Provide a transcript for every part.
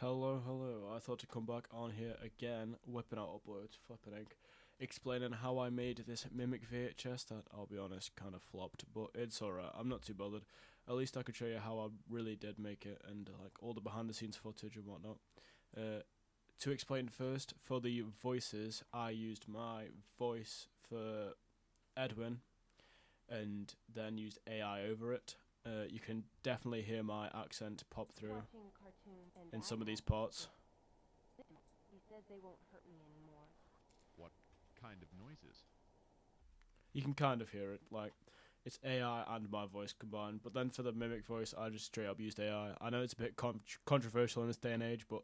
Hello, hello. I thought to come back on here again, whipping out uploads, flipping egg, explaining how I made this Mimic VHS that, I'll be honest, kind of flopped, but it's alright. I'm not too bothered. At least I could show you how I really did make it and like all the behind the scenes footage and whatnot. To explain first, for the voices, I used my voice for Edwin and then used AI over it. You can definitely hear my accent pop through in some of these parts. He says they won't hurt me anymore. What kind of noises? You can kind of hear it, like it's AI and my voice combined. But then for the mimic voice, I just straight up used AI. I know it's a bit controversial in this day and age, but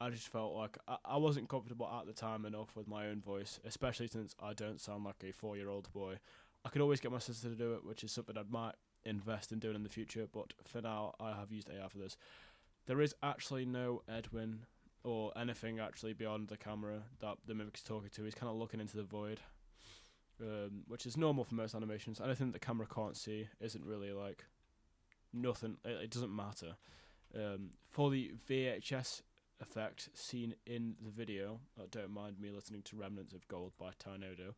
I just felt like I wasn't comfortable at the time enough with my own voice, especially since I don't sound like a 4-year-old boy. I could always get my sister to do it, which is something I might invest in doing in the future, but for now, I have used AI for this. There is actually no Edwin or anything actually beyond the camera that the mimic is talking to. He's kind of looking into the void, which is normal for most animations. Anything that the camera can't see isn't really like nothing. It doesn't matter. For the VHS effect seen in the video, don't mind me listening to Remnants of Gold by Tynodo.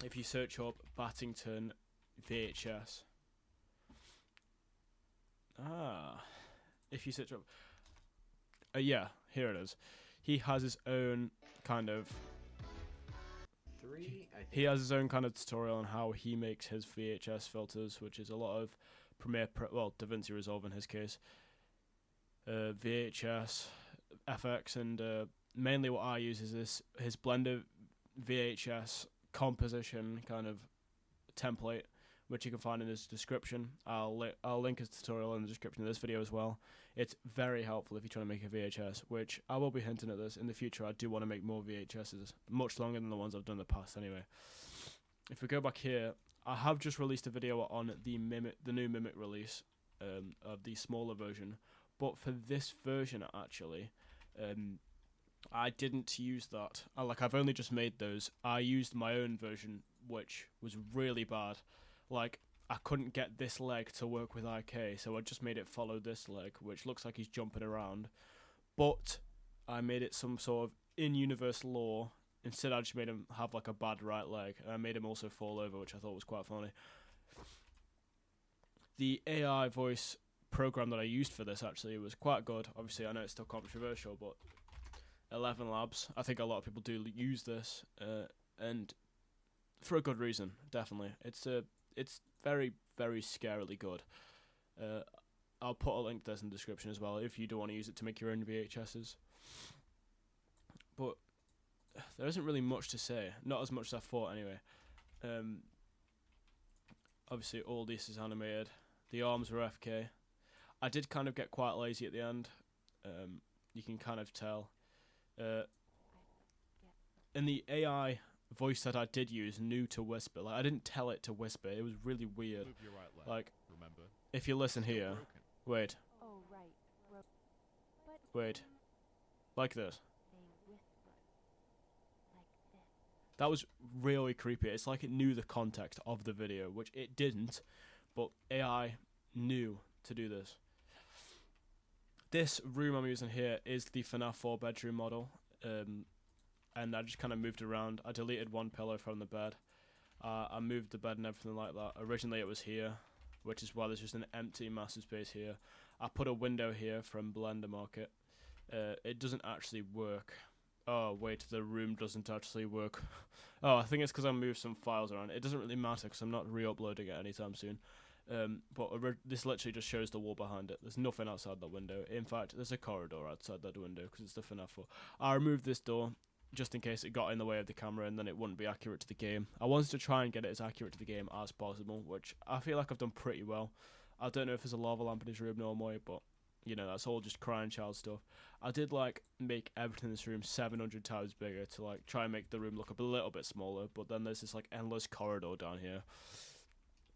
If you search up Battington VHS, if you search up, yeah, here it is. He has his own kind of he has his own kind of tutorial on how he makes his VHS filters, which is a lot of Premiere Pro, well, DaVinci Resolve in his case, VHS, FX, and mainly what I use is his Blender VHS composition kind of template, which you can find in his description. I'll link his tutorial in the description of this video as well. It's very helpful if you're trying to make a VHS, which I will be hinting at this in the future. I do want to make more VHSs, much longer than the ones I've done in the past anyway. If we go back here, I have just released a video on the new Mimic release of the smaller version, but for this version actually, I didn't use that. I've only just made those. I used my own version, which was really bad. Like, I couldn't get this leg to work with IK, so I just made it follow this leg, which looks like he's jumping around. But I made it some sort of in-universe lore. Instead, I just made him have like a bad right leg, and I made him also fall over, which I thought was quite funny. The AI voice program that I used for this actually was quite good. Obviously, I know it's still controversial, but 11 Labs. I think a lot of people do use this, and for a good reason. Definitely, it's very very scarily good. Uh, I'll put a link to this in the description as well if you do want to use it to make your own VHSs. But there isn't really much to say. Not as much as I thought anyway. Um, Obviously, all this is animated. The arms were FK. I did kind of get quite lazy at the end. You can kind of tell. Uh, in the AI voice that I did use knew to whisper. Like I didn't tell it to whisper. It was really weird. Move your right leg. Like Remember, if you listen still here, broken. wait, Oh, right. But wait, like this. they whisper like this. That was really creepy. It's like it knew the context of the video, which it didn't, but AI knew to do this. This room I'm using here is the FNAF 4 bedroom model, and I just kind of moved around. I deleted one pillow from the bed. I moved the bed and everything like that. Originally it was here, which is why there's just an empty massive space here. I put a window here from Blender Market. It doesn't actually work. Oh wait, the room doesn't actually work. Oh, I think it's because I moved some files around. It doesn't really matter because I'm not re-uploading it anytime soon. But this literally just shows the wall behind it. There's nothing outside that window. In fact, there's a corridor outside that window because it's the FNAF 4. I removed this door just in case it got in the way of the camera and then it wouldn't be accurate to the game. I wanted to try and get it as accurate to the game as possible, which I feel like I've done pretty well. I don't know if there's a lava lamp in his room normally, but you know, that's all just crying child stuff. I did like make everything in this room 700 times bigger to like try and make the room look a little bit smaller, but then there's this like endless corridor down here.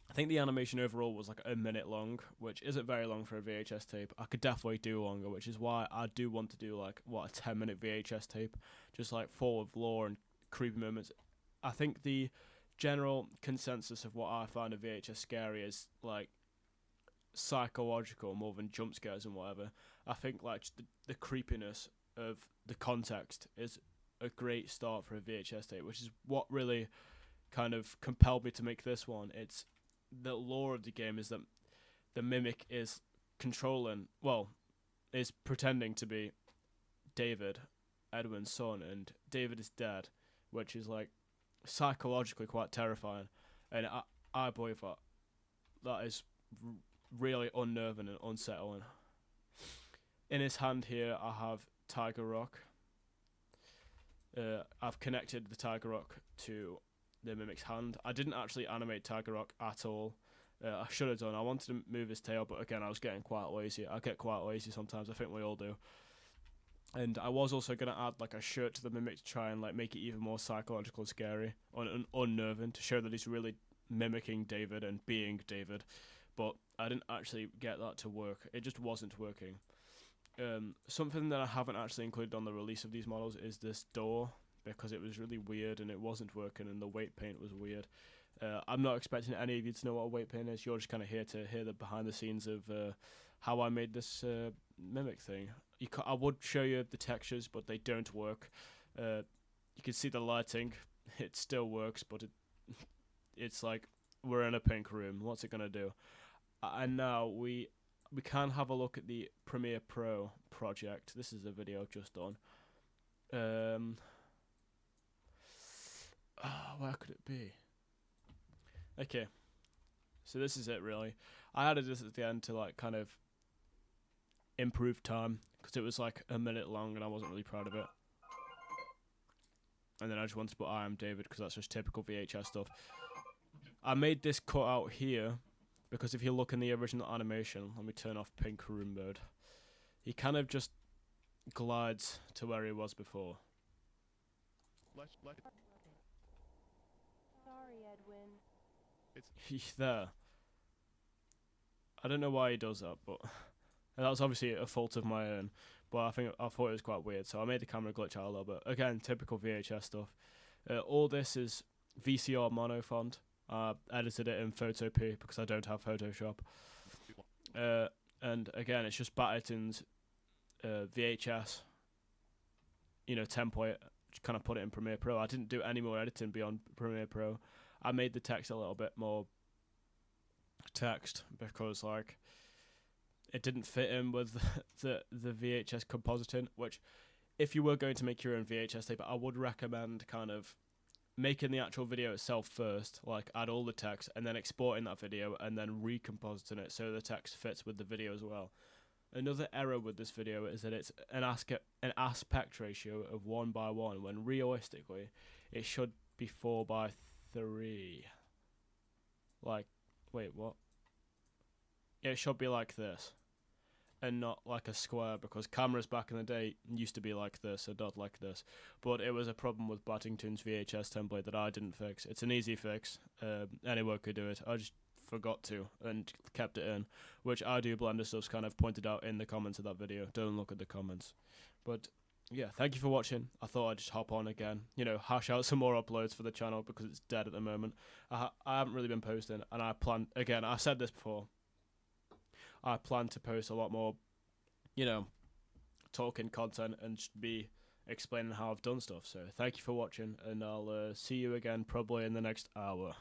I think the animation overall was like a minute long, which isn't very long for a VHS tape. I could definitely do longer, which is why I do want to do like a 10-minute VHS tape, just like full of lore and creepy moments. I think the general consensus of what I find a VHS scary is like psychological more than jump scares and whatever. I think like the creepiness of the context is a great start for a VHS tape, which is what really kind of compelled me to make this one. It's the lore of the game is that the Mimic is is pretending to be David, Edwin's son, and David is dead, which is like psychologically quite terrifying, and I believe that is really unnerving and unsettling. In his hand here, I have Tiger Rock. I've connected the Tiger Rock to the Mimic's hand. I didn't actually animate Tiger Rock at all. I should have done. I wanted to move his tail, but again, I was getting quite lazy. I get quite lazy sometimes. I think we all do. And I was also going to add like a shirt to the Mimic to try and like make it even more psychological and scary and unnerving, to show that he's really mimicking David and being David. But I didn't actually get that to work. It just wasn't working. Something that I haven't actually included on the release of these models is this door, because it was really weird and it wasn't working, and the weight paint was weird. I'm not expecting any of you to know what a weight paint is. You're just kind of here to hear the behind the scenes of how I made this Mimic thing. I would show you the textures, but they don't work. You can see the lighting. It still works, but it's like we're in a pink room. What's it gonna do? And now we can have a look at the Premiere Pro project. This is a video I've just done. Where could it be? Okay, so this is it really. I added this at the end to like kind of improve time, because it was like a minute long and I wasn't really proud of it. And then I just wanted to put I am David, because that's just typical VHS stuff. I made this cut out here because if you look in the original animation, let me turn off pink room mode, he kind of just glides to where he was before. Sorry, Edwin. He's there. I don't know why he does that, but that was obviously a fault of my own. But I thought it was quite weird, so I made the camera glitch out a little bit. Again, typical VHS stuff. All this is VCR mono font. I edited it in Photo P because I don't have Photoshop. And again, it's just Batterton's VHS, template. Just kind of put it in Premiere Pro. I didn't do any more editing beyond Premiere Pro. I made the text a little bit more text because like it didn't fit in with the VHS compositing, which if you were going to make your own VHS tape, I would recommend kind of making the actual video itself first, like add all the text and then exporting that video and then recompositing it so the text fits with the video as well. Another error with this video is that it's an aspect ratio of 1:1 when realistically it should be 4:3. Like, wait, what? It should be like this and not like a square, because cameras back in the day used to be like this and not like this. But it was a problem with Battington's VHS template that I didn't fix. It's an easy fix. Anyone could do it. I just forgot to and kept it in, which I Do Blender Stuff's kind of pointed out in the comments of that video. Don't look at the comments. But yeah, thank you for watching. I thought I'd just hop on again, hash out some more uploads for the channel because it's dead at the moment. I haven't really been posting, and I plan, again, I said this before, I plan to post a lot more, talking content and just be explaining how I've done stuff. So thank you for watching, and I'll see you again probably in the next hour.